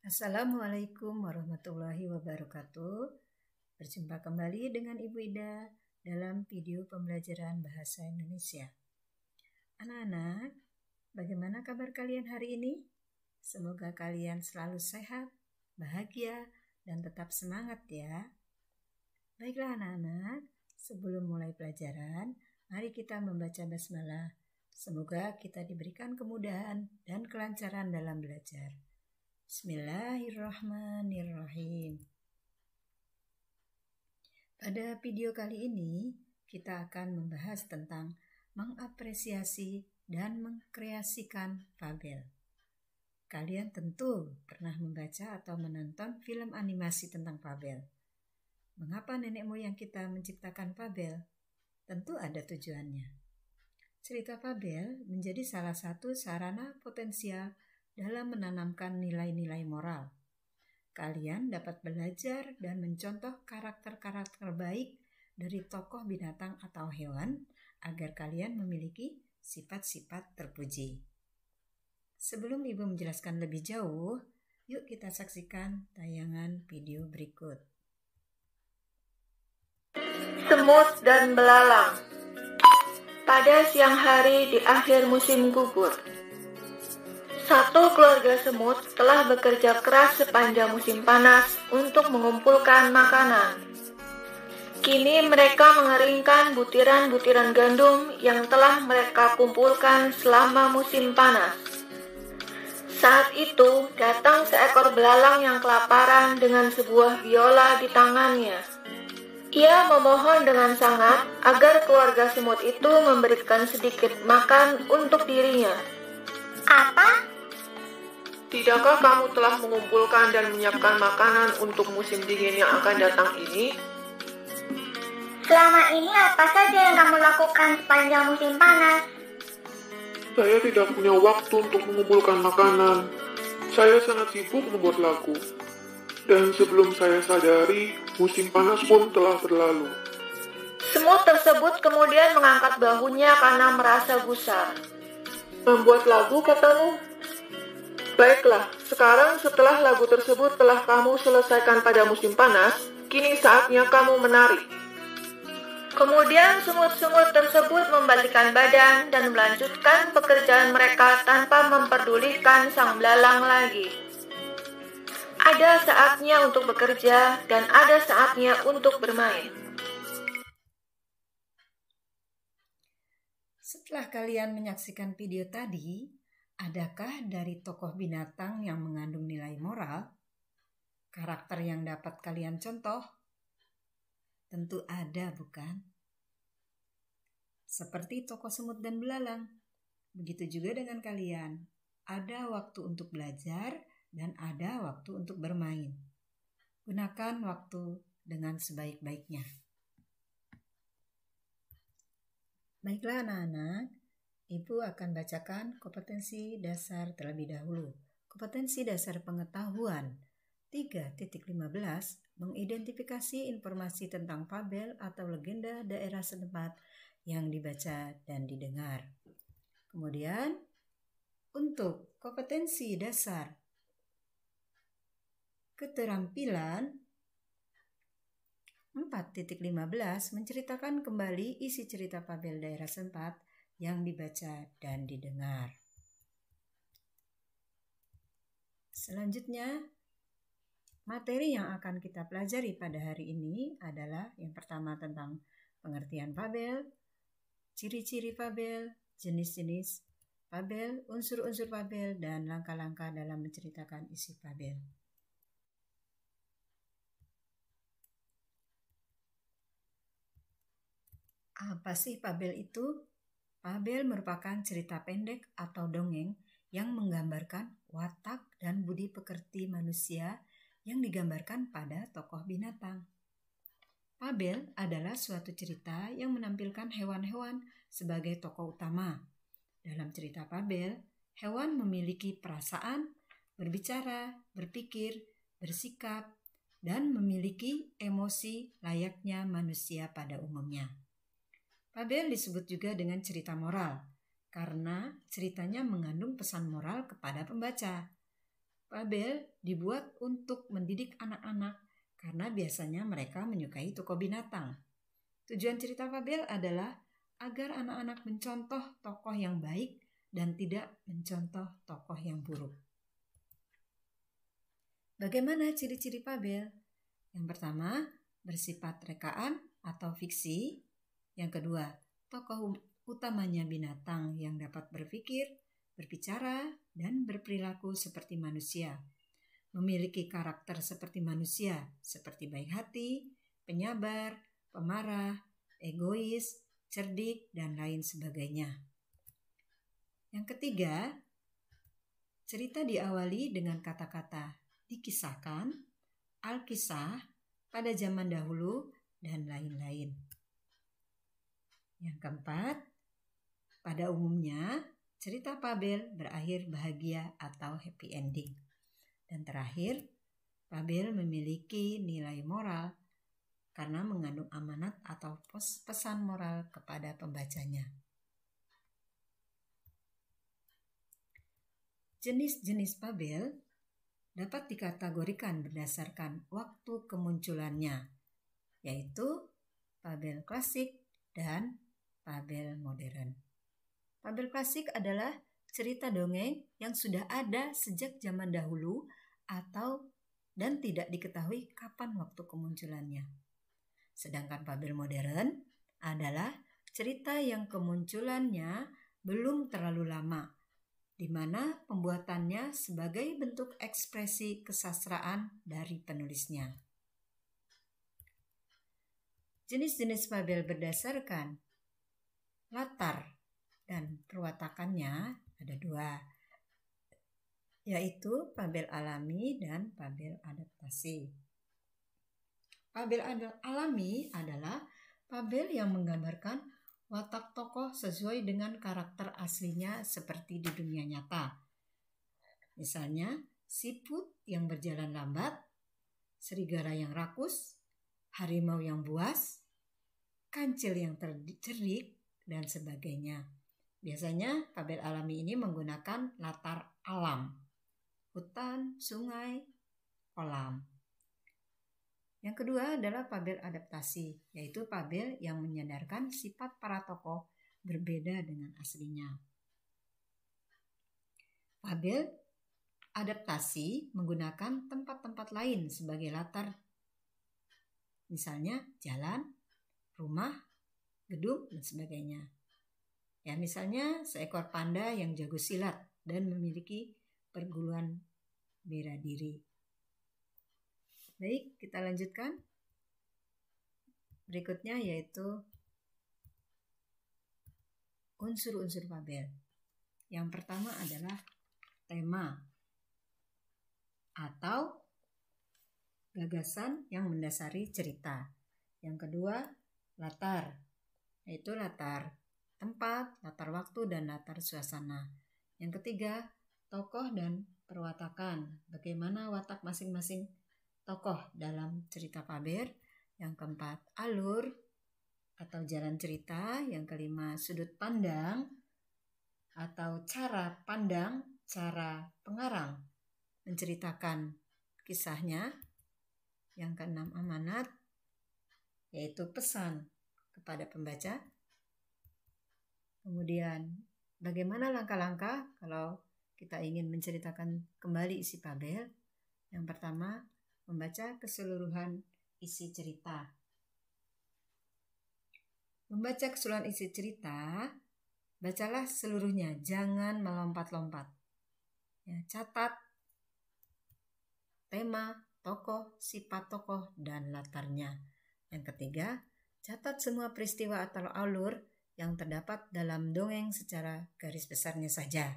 Assalamualaikum warahmatullahi wabarakatuh. Berjumpa kembali dengan Ibu Ida dalam video pembelajaran bahasa Indonesia. Anak-anak, bagaimana kabar kalian hari ini? Semoga kalian selalu sehat, bahagia, dan tetap semangat ya. Baiklah anak-anak, sebelum mulai pelajaran, mari kita membaca basmalah. Semoga kita diberikan kemudahan dan kelancaran dalam belajar. Bismillahirrahmanirrahim. Pada video kali ini, kita akan membahas tentang mengapresiasi dan mengkreasikan fabel. Kalian tentu pernah membaca atau menonton film animasi tentang fabel. Mengapa nenek moyang kita menciptakan fabel? Tentu ada tujuannya. Cerita fabel menjadi salah satu sarana potensial dalam menanamkan nilai-nilai moral. Kalian dapat belajar dan mencontoh karakter-karakter baik dari tokoh binatang atau hewan agar kalian memiliki sifat-sifat terpuji. Sebelum Ibu menjelaskan lebih jauh, yuk kita saksikan tayangan video berikut. Semut dan belalang. Pada siang hari di akhir musim gugur, satu keluarga semut telah bekerja keras sepanjang musim panas untuk mengumpulkan makanan. Kini mereka mengeringkan butiran-butiran gandum yang telah mereka kumpulkan selama musim panas. Saat itu datang seekor belalang yang kelaparan dengan sebuah biola di tangannya. Ia memohon dengan sangat agar keluarga semut itu memberikan sedikit makan untuk dirinya. Apa? Tidakkah kamu telah mengumpulkan dan menyiapkan makanan untuk musim dingin yang akan datang ini? Selama ini apa saja yang kamu lakukan sepanjang musim panas? Saya tidak punya waktu untuk mengumpulkan makanan. Saya sangat sibuk membuat lagu. Dan sebelum saya sadari, musim panas pun telah berlalu. Semut tersebut kemudian mengangkat bahunya karena merasa gusar. Membuat lagu, katamu? Baiklah, sekarang setelah lagu tersebut telah kamu selesaikan pada musim panas, kini saatnya kamu menari. Kemudian semut-semut tersebut membalikkan badan dan melanjutkan pekerjaan mereka tanpa memperdulikan sang belalang lagi. Ada saatnya untuk bekerja dan ada saatnya untuk bermain. Setelah kalian menyaksikan video tadi, adakah dari tokoh binatang yang mengandung nilai moral? Karakter yang dapat kalian contoh? Tentu ada, bukan? Seperti tokoh semut dan belalang. Begitu juga dengan kalian. Ada waktu untuk belajar dan ada waktu untuk bermain. Gunakan waktu dengan sebaik-baiknya. Baiklah anak-anak, Ibu akan bacakan kompetensi dasar terlebih dahulu. Kompetensi dasar pengetahuan 3.15 mengidentifikasi informasi tentang fabel atau legenda daerah setempat yang dibaca dan didengar. Kemudian, untuk kompetensi dasar keterampilan 4.15 menceritakan kembali isi cerita fabel daerah setempat yang dibaca dan didengar. Selanjutnya, materi yang akan kita pelajari pada hari ini adalah yang pertama tentang pengertian fabel, ciri-ciri fabel, jenis-jenis fabel, unsur-unsur fabel, dan langkah-langkah dalam menceritakan isi fabel. Apa sih fabel itu? Fabel merupakan cerita pendek atau dongeng yang menggambarkan watak dan budi pekerti manusia yang digambarkan pada tokoh binatang. Fabel adalah suatu cerita yang menampilkan hewan-hewan sebagai tokoh utama. Dalam cerita fabel, hewan memiliki perasaan, berbicara, berpikir, bersikap, dan memiliki emosi layaknya manusia pada umumnya. Fabel disebut juga dengan cerita moral, karena ceritanya mengandung pesan moral kepada pembaca. Fabel dibuat untuk mendidik anak-anak karena biasanya mereka menyukai tokoh binatang. Tujuan cerita fabel adalah agar anak-anak mencontoh tokoh yang baik dan tidak mencontoh tokoh yang buruk. Bagaimana ciri-ciri fabel? Yang pertama, bersifat rekaan atau fiksi. Yang kedua, tokoh utamanya binatang yang dapat berpikir, berbicara, dan berperilaku seperti manusia. Memiliki karakter seperti manusia, seperti baik hati, penyabar, pemarah, egois, cerdik, dan lain sebagainya. Yang ketiga, cerita diawali dengan kata-kata dikisahkan, alkisah, pada zaman dahulu, dan lain-lain. Yang keempat, pada umumnya cerita fabel berakhir bahagia atau happy ending. Dan terakhir, fabel memiliki nilai moral karena mengandung amanat atau pesan moral kepada pembacanya. Jenis-jenis fabel dapat dikategorikan berdasarkan waktu kemunculannya, yaitu fabel klasik dan fabel modern. Fabel klasik adalah cerita dongeng yang sudah ada sejak zaman dahulu dan tidak diketahui kapan waktu kemunculannya. Sedangkan fabel modern adalah cerita yang kemunculannya belum terlalu lama, di mana pembuatannya sebagai bentuk ekspresi kesastraan dari penulisnya. Jenis-jenis fabel berdasarkan latar dan perwatakannya ada dua, yaitu fabel alami dan fabel adaptasi. Fabel alami adalah fabel yang menggambarkan watak tokoh sesuai dengan karakter aslinya seperti di dunia nyata. Misalnya, siput yang berjalan lambat, serigala yang rakus, harimau yang buas, kancil yang cerdik, dan sebagainya. Biasanya fabel alami ini menggunakan latar alam, hutan, sungai, kolam. Yang kedua adalah fabel adaptasi, yaitu fabel yang menyadarkan sifat para tokoh berbeda dengan aslinya. Fabel adaptasi menggunakan tempat-tempat lain sebagai latar, misalnya jalan, rumah, gedung, dan sebagainya. Ya, misalnya seekor panda yang jago silat dan memiliki perguruan bela diri. Baik, kita lanjutkan. Berikutnya yaitu unsur-unsur fabel. Yang pertama adalah tema atau gagasan yang mendasari cerita. Yang kedua, latar, yaitu latar tempat, latar waktu, dan latar suasana. Yang ketiga, tokoh dan perwatakan. Bagaimana watak masing-masing tokoh dalam cerita fabel. Yang keempat, alur atau jalan cerita. Yang kelima, sudut pandang atau cara pandang, cara pengarang menceritakan kisahnya. Yang keenam, amanat, yaitu pesan kepada pembaca. Kemudian, bagaimana langkah-langkah kalau kita ingin menceritakan kembali isi fabel? Yang pertama, membaca keseluruhan isi cerita. Membaca keseluruhan isi cerita, bacalah seluruhnya, jangan melompat-lompat. Ya, catat tema, tokoh, sifat tokoh, dan latarnya. Yang ketiga, catat semua peristiwa atau alur yang terdapat dalam dongeng secara garis besarnya saja.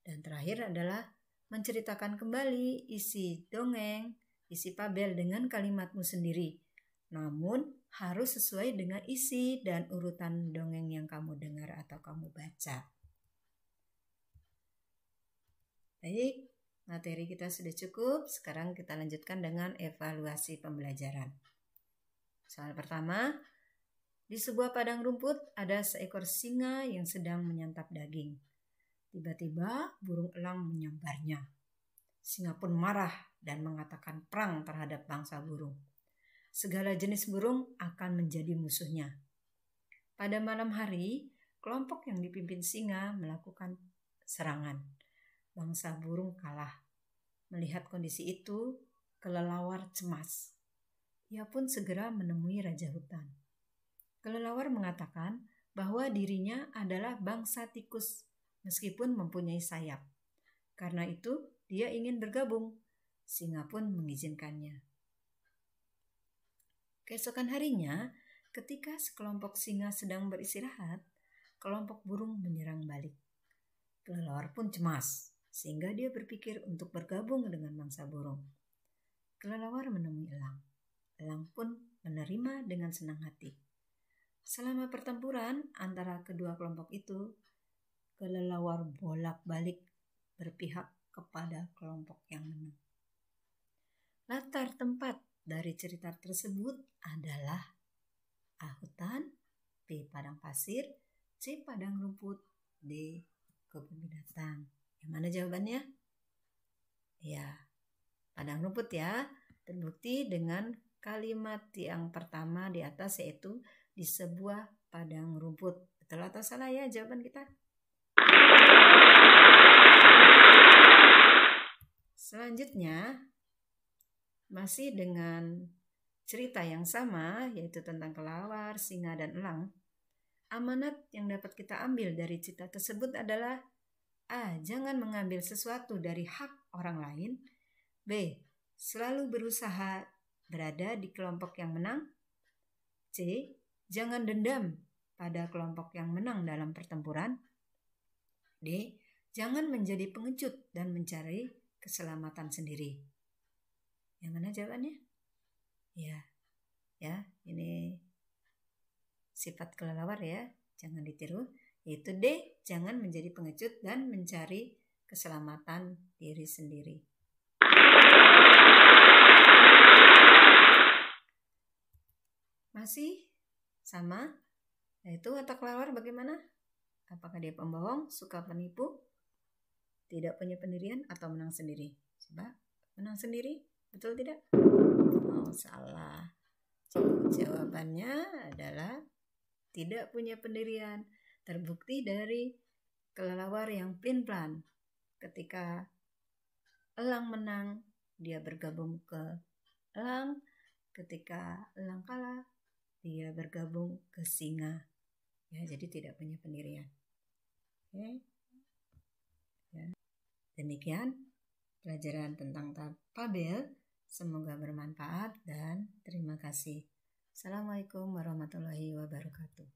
Dan terakhir adalah menceritakan kembali isi dongeng, isi fabel dengan kalimatmu sendiri. Namun harus sesuai dengan isi dan urutan dongeng yang kamu dengar atau kamu baca. Baik, materi kita sudah cukup. Sekarang kita lanjutkan dengan evaluasi pembelajaran. Soal pertama, di sebuah padang rumput ada seekor singa yang sedang menyantap daging. Tiba-tiba burung elang menyambarnya. Singa pun marah dan mengatakan perang terhadap bangsa burung. Segala jenis burung akan menjadi musuhnya. Pada malam hari, kelompok yang dipimpin singa melakukan serangan. Bangsa burung kalah. Melihat kondisi itu, kelelawar cemas. Ia pun segera menemui raja hutan. Kelelawar mengatakan bahwa dirinya adalah bangsa tikus meskipun mempunyai sayap. Karena itu, dia ingin bergabung. Singa pun mengizinkannya. Keesokan harinya, ketika sekelompok singa sedang beristirahat, kelompok burung menyerang balik. Kelelawar pun cemas, sehingga dia berpikir untuk bergabung dengan bangsa burung. Kelelawar menemui elang. Elang pun menerima dengan senang hati. Selama pertempuran antara kedua kelompok itu, kelelawar bolak-balik berpihak kepada kelompok yang menang. Latar tempat dari cerita tersebut adalah A. Hutan, B. Padang pasir, C. Padang rumput, D. Kebun binatang. Yang mana jawabannya? Ya, padang rumput ya. Terbukti dengan kalimat yang pertama di atas, yaitu di sebuah padang rumput. Betul atau salah ya jawaban kita? Selanjutnya, masih dengan cerita yang sama, yaitu tentang kelelawar, singa, dan elang. Amanat yang dapat kita ambil dari cerita tersebut adalah A. Jangan mengambil sesuatu dari hak orang lain. B. Selalu berusaha berada di kelompok yang menang. C. Jangan dendam pada kelompok yang menang dalam pertempuran. D. Jangan menjadi pengecut dan mencari keselamatan sendiri. Yang mana jawabannya? Ya, ini sifat kelelawar ya, jangan ditiru. Yaitu D. Jangan menjadi pengecut dan mencari keselamatan diri sendiri. Masih sama, yaitu watak kelelawar bagaimana? Apakah dia pembohong, suka penipu, tidak punya pendirian, atau menang sendiri? Coba, menang sendiri, betul tidak? Oh, salah. Jawabannya adalah tidak punya pendirian. Terbukti dari kelelawar yang pelin-pelan. Ketika elang menang, dia bergabung ke elang. Ketika elang kalah, dia bergabung ke singa. Ya, jadi tidak punya pendirian. Oke. Ya. Demikian pelajaran tentang tabel. Semoga bermanfaat dan terima kasih. Assalamualaikum warahmatullahi wabarakatuh.